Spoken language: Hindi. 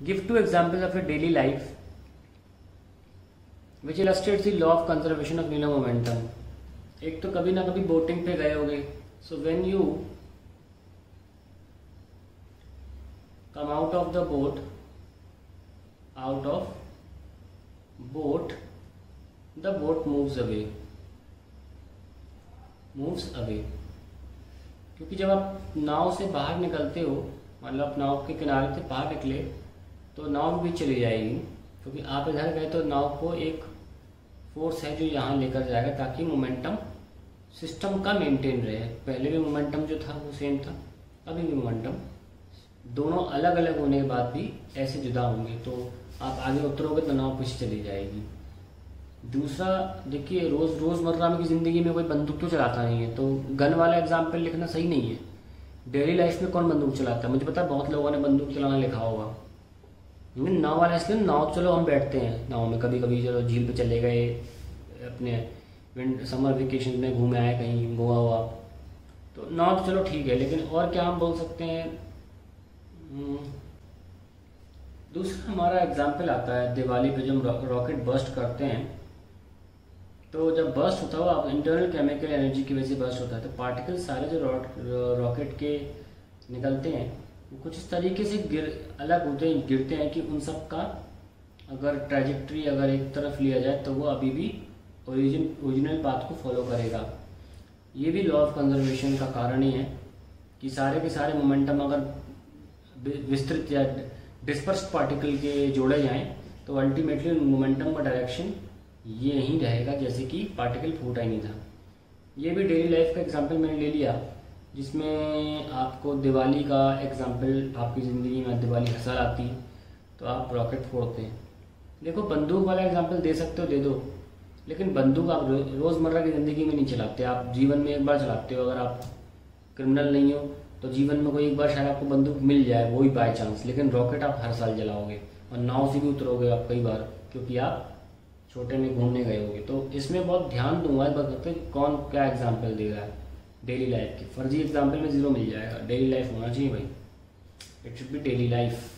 Give two examples of your daily life which illustrates the law of conservation of linear momentum. एक तो कभी ना कभी बोटिंग पे गए होगे, so when you come out of the boat, the boat moves away. क्योंकि जब आप नाव से बाहर निकलते हो, मतलब नाव के किनारे से बाहर निकले तो नाव भी चली जाएगी, क्योंकि आप इधर गए तो नाव को एक फोर्स है जो यहाँ लेकर जाएगा, ताकि मोमेंटम सिस्टम का मेंटेन रहे। पहले भी मोमेंटम जो था वो सेम था, अभी भी मोमेंटम, दोनों अलग अलग होने के बाद भी ऐसे जुदा होंगे, तो आप आगे उतरोगे तो नाव पीछे चली जाएगी। दूसरा देखिए, रोज़मर्रा की ज़िंदगी में कोई बंदूक तो चलाता नहीं है, तो गन वाला एग्जाम्पल लिखना सही नहीं है। डेली लाइफ में कौन बंदूक चलाता है? मुझे पता है बहुत लोगों ने बंदूक चलाना लिखा होगा। नाव वाला इसलिए, नाव चलो हम बैठते हैं नाव में, कभी कभी चलो झील पे चले गए, अपने समर वेकेशन में घूमे आए कहीं गोवा हुआ, तो नाव तो चलो ठीक है। लेकिन और क्या हम बोल सकते हैं? दूसरा हमारा एग्जाम्पल आता है दिवाली पे जब रॉकेट बर्स्ट करते हैं, तो जब बर्स्ट होता है वो इंटरनल केमिकल एनर्जी की वजह से बर्स्ट होता है, तो पार्टिकल सारे जो रॉकेट के निकलते हैं वो कुछ इस तरीके से अलग होते हैं, गिरते हैं कि उन सब का अगर ट्रैजेक्टरी अगर एक तरफ लिया जाए तो वो अभी भी ओरिजिनल पाथ को फॉलो करेगा। ये भी लॉ ऑफ कंजर्वेशन का कारण ही है कि सारे के सारे मोमेंटम अगर विस्तृत या डिस्पर्स्ड पार्टिकल के जोड़े जाएं तो अल्टीमेटली मोमेंटम का डायरेक्शन ये ही रहेगा, जैसे कि पार्टिकल फूटा ही नहीं था। ये भी डेली लाइफ का एग्जांपल मैंने ले लिया, जिसमें आपको दिवाली का एग्जांपल, आपकी ज़िंदगी में दिवाली हर साल आती तो आप रॉकेट फोड़ते हैं। देखो, बंदूक वाला एग्जांपल दे सकते हो दे दो, लेकिन बंदूक आप रोज़मर्रा की ज़िंदगी में नहीं चलाते, आप जीवन में एक बार चलाते हो। अगर आप क्रिमिनल नहीं हो तो जीवन में कोई एक बार शायद आपको बंदूक मिल जाए, वो भी बाय चांस, लेकिन रॉकेट आप हर साल जलाओगे और नाव से भी उतरोगे आप कई बार, क्योंकि आप छोटे में घूमने गए होगे। तो इसमें बहुत ध्यान दूंगा बस कौन क्या एग्जाम्पल दे रहा है डेली लाइफ की। फर्जी एग्जाम्पल में 0 मिल जाएगा। डेली लाइफ होना चाहिए भाई, it should be daily life.